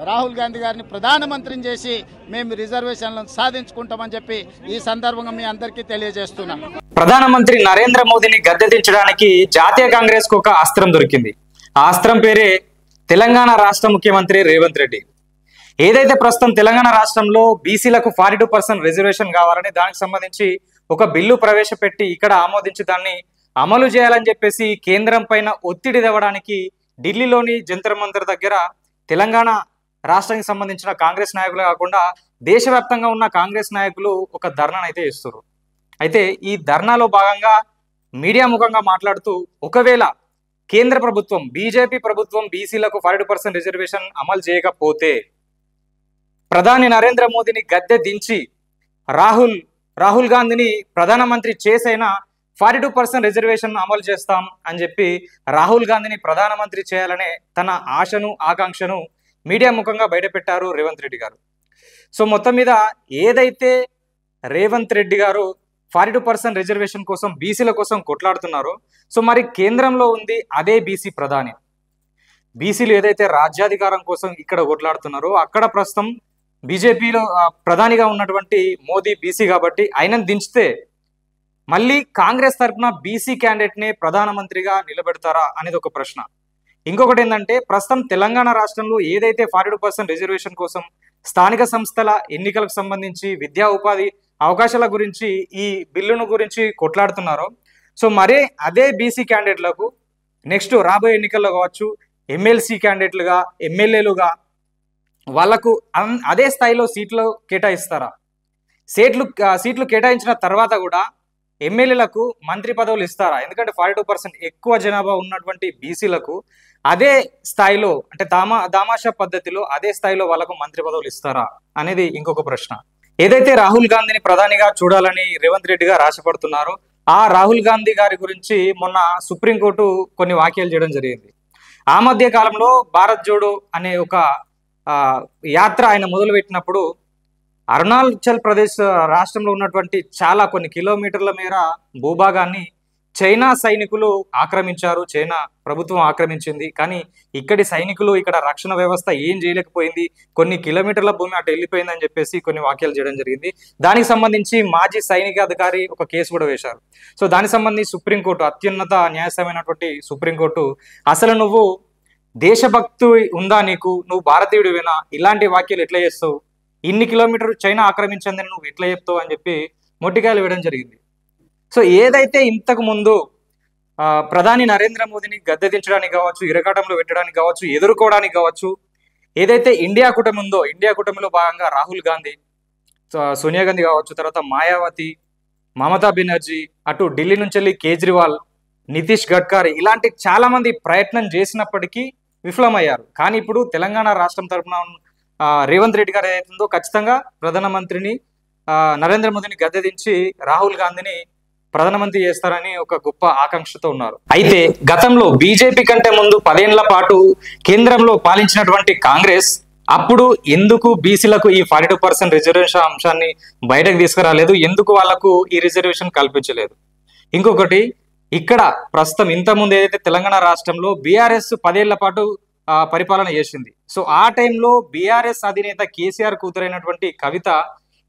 రాహుల్ గాంధీ గారిని ప్రధానమంత్రిని చేసి మేము రిజర్వేషన్లను సాధించుకుంటామని చెప్పి ఈ సందర్భంగా మీ అందరికీ తెలియజేస్తున్నాం. ప్రధానమంత్రి నరేంద్ర మోదీని గద్దెదించడానికి జాతీయ కాంగ్రెస్ కు ఒక అస్త్రం దొరికింది. ఆ అస్త్రం పేరే తెలంగాణ రాష్ట్ర ముఖ్యమంత్రి రేవంత్ రెడ్డి. ఏదైతే ప్రస్తుతం తెలంగాణ రాష్ట్రంలో బీసీలకు 42% రిజర్వేషన్ కావాలని దానికి సంబంధించి ఒక బిల్లు ప్రవేశపెట్టి ఇక్కడ ఆమోదించి దాన్ని అమలు చేయాలని చెప్పేసి కేంద్రం పైన ఒత్తిడి తేవడానికి ఢిల్లీలోని జంతర్ మంతర్ దగ్గర తెలంగాణ రాష్ట్రానికి సంబంధించిన కాంగ్రెస్ నాయకులు కాకుండా దేశవ్యాప్తంగా ఉన్న కాంగ్రెస్ నాయకులు ఒక ధర్నాను అయితే ఇస్తారు. అయితే ఈ ధర్నాలో భాగంగా మీడియా ముఖంగా మాట్లాడుతూ ఒకవేళ కేంద్ర ప్రభుత్వం బీజేపీ ప్రభుత్వం బీసీలకు 42% రిజర్వేషన్ అమలు చేయకపోతే ప్రధాని నరేంద్ర మోదీని గద్దె దించి రాహుల్ గాంధీని ప్రధానమంత్రి చేసైనా 42% రిజర్వేషన్ అమలు చేస్తాం అని చెప్పి రాహుల్ గాంధీని ప్రధానమంత్రి చేయాలనే తన ఆశను ఆకాంక్షను మీడియా ముఖంగా బయటపెట్టారు రేవంత్ రెడ్డి గారు. సో మొత్తం మీద ఏదైతే రేవంత్ రెడ్డి గారు 42% రిజర్వేషన్ కోసం బీసీల కోసం కొట్లాడుతున్నారో సో మరి కేంద్రంలో ఉంది అదే బీసీ ప్రధాని. బీసీలు ఏదైతే రాజ్యాధికారం కోసం ఇక్కడ కొట్లాడుతున్నారో అక్కడ ప్రస్తుతం బీజేపీలో ప్రధానిగా ఉన్నటువంటి మోదీ బీసీ కాబట్టి ఆయనను దించితే మళ్ళీ కాంగ్రెస్ తరఫున బీసీ క్యాండిడేట్ని ప్రధానమంత్రిగా నిలబెడతారా అనేది ఒక ప్రశ్న. ఇంకొకటి ఏంటంటే ప్రస్తుతం తెలంగాణ రాష్ట్రంలో ఏదైతే 42% రిజర్వేషన్ కోసం స్థానిక సంస్థల ఎన్నికలకు సంబంధించి విద్యా ఉపాధి అవకాశాల గురించి ఈ బిల్లును గురించి కొట్లాడుతున్నారో సో మరే అదే బీసీ క్యాండిడేట్లకు నెక్స్ట్ రాబోయే ఎన్నికల్లో కావచ్చు ఎమ్మెల్సీ క్యాండిడేట్లుగా ఎమ్మెల్యేలుగా వాళ్లకు అదే స్థాయిలో సీట్లు కేటాయిస్తారా? సీట్లు కేటాయించిన తర్వాత కూడా ఎమ్మెల్యేలకు మంత్రి పదవులు ఇస్తారా? ఎందుకంటే 42% ఎక్కువ జనాభా ఉన్నటువంటి బీసీలకు అదే స్థాయిలో అంటే దామాషా పద్ధతిలో అదే స్థాయిలో వాళ్ళకు మంత్రి పదవులు ఇస్తారా అనేది ఇంకొక ప్రశ్న. ఏదైతే రాహుల్ గాంధీని ప్రధానిగా చూడాలని రేవంత్ రెడ్డి గారు ఆశపడుతున్నారో ఆ రాహుల్ గాంధీ గారి గురించి మొన్న సుప్రీంకోర్టు కొన్ని వ్యాఖ్యలు చేయడం జరిగింది. ఆ మధ్య కాలంలో భారత్ జోడో అనే ఒక యాత్ర ఆయన మొదలుపెట్టినప్పుడు అరుణాచల్ ప్రదేశ్ రాష్ట్రంలో ఉన్నటువంటి చాలా కొన్ని కిలోమీటర్ల మేర భూభాగాన్ని చైనా సైనికులు ఆక్రమించారు, చైనా ప్రభుత్వం ఆక్రమించింది. కానీ ఇక్కడి సైనికులు ఇక్కడ రక్షణ వ్యవస్థ ఏం చేయలేకపోయింది, కొన్ని కిలోమీటర్ల భూమి అటు వెళ్ళిపోయిందని చెప్పేసి కొన్ని వ్యాఖ్యలు చేయడం జరిగింది. దానికి సంబంధించి మాజీ సైనిక అధికారి ఒక కేసు కూడా వేశారు. సో దానికి సంబంధించి సుప్రీంకోర్టు అత్యున్నత న్యాయస్థానమైనటువంటి సుప్రీంకోర్టు అసలు నువ్వు దేశభక్తి ఉందా నీకు, నువ్వు భారతీయుడివేనా, ఇలాంటి వ్యాఖ్యలు ఎట్లా చేస్తావు, ఇన్ని కిలోమీటర్లు చైనా ఆక్రమించిందని నువ్వు ఎట్లా చెప్తావు అని చెప్పి మొట్టికాయలు వేయడం జరిగింది. సో ఏదైతే ఇంతకు ముందు ప్రధాని నరేంద్ర మోదీని గద్దెదించడానికి కావచ్చు, ఇరకాటంలో పెట్టడానికి కావచ్చు, ఎదుర్కోవడానికి కావచ్చు, ఏదైతే ఇండియా కూటమి ఉందో ఇండియా కూటమిలో భాగంగా రాహుల్ గాంధీ, సోనియా గాంధీ కావచ్చు, తర్వాత మాయావతి, మమతా బెనర్జీ, అటు ఢిల్లీ నుంచి వెళ్ళి కేజ్రీవాల్, నితీష్ గడ్కరీ ఇలాంటి చాలా మంది ప్రయత్నం చేసినప్పటికీ విఫలమయ్యారు. కానీ ఇప్పుడు తెలంగాణ రాష్ట్రం తరఫున రేవంత్ రెడ్డి గారు ఏదైతుందో ఖచ్చితంగా ప్రధానమంత్రిని నరేంద్ర మోదీని గద్దెదించి రాహుల్ గాంధీని ప్రధానమంత్రి చేస్తారని ఒక గొప్ప ఆకాంక్షతో ఉన్నారు. అయితే గతంలో బీజేపీ కంటే ముందు 10 ఏళ్ల పాటు కేంద్రంలో పాలించినటువంటి కాంగ్రెస్ అప్పుడు ఎందుకు బీసీలకు ఈ 42% రిజర్వేషన్ అంశాన్ని బయటకు తీసుకురాలేదు, ఎందుకు వాళ్లకు ఈ రిజర్వేషన్ కల్పించలేదు? ఇంకొకటి ఇక్కడ ప్రస్తుతం ఇంతకుముందు ఏదైతే తెలంగాణ రాష్ట్రంలో బీఆర్ఎస్ 10 ఏళ్ల పాటు పరిపాలన చేసింది. సో ఆ టైంలో బీఆర్ఎస్ అధినేత కేసీఆర్ కూతురైనటువంటి కవిత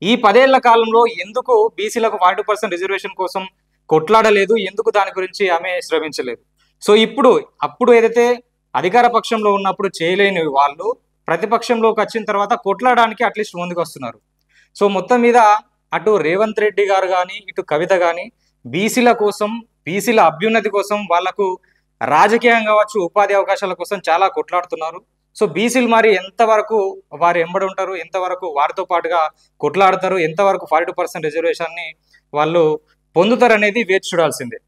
ఈ 10 ఏళ్ల కాలంలో ఎందుకు బీసీలకు 42% రిజర్వేషన్ కోసం కొట్లాడలేదు, ఎందుకు దాని గురించి ఆమె శ్రమించలేదు? సో అప్పుడు ఏదైతే అధికార పక్షంలో ఉన్నప్పుడు చేయలేని వాళ్ళు ప్రతిపక్షంలోకి వచ్చిన తర్వాత కొట్లాడడానికి అట్లీస్ట్ ముందుకు వస్తున్నారు. సో మొత్తం మీద అటు రేవంత్ రెడ్డి గారు కానీ ఇటు కవిత కానీ బీసీల కోసం, బీసీల అభ్యున్నతి కోసం, వాళ్లకు రాజకీయం కావచ్చు ఉపాధి అవకాశాల కోసం చాలా కొట్లాడుతున్నారు. సో బీసీలు మరి ఎంతవరకు వారు ఎంబడి ఉంటారు, ఎంతవరకు వారితో పాటుగా కొట్లాడతారు, ఎంతవరకు 42% రిజర్వేషన్ని వాళ్ళు పొందుతారు అనేది వేచి చూడాల్సిందే.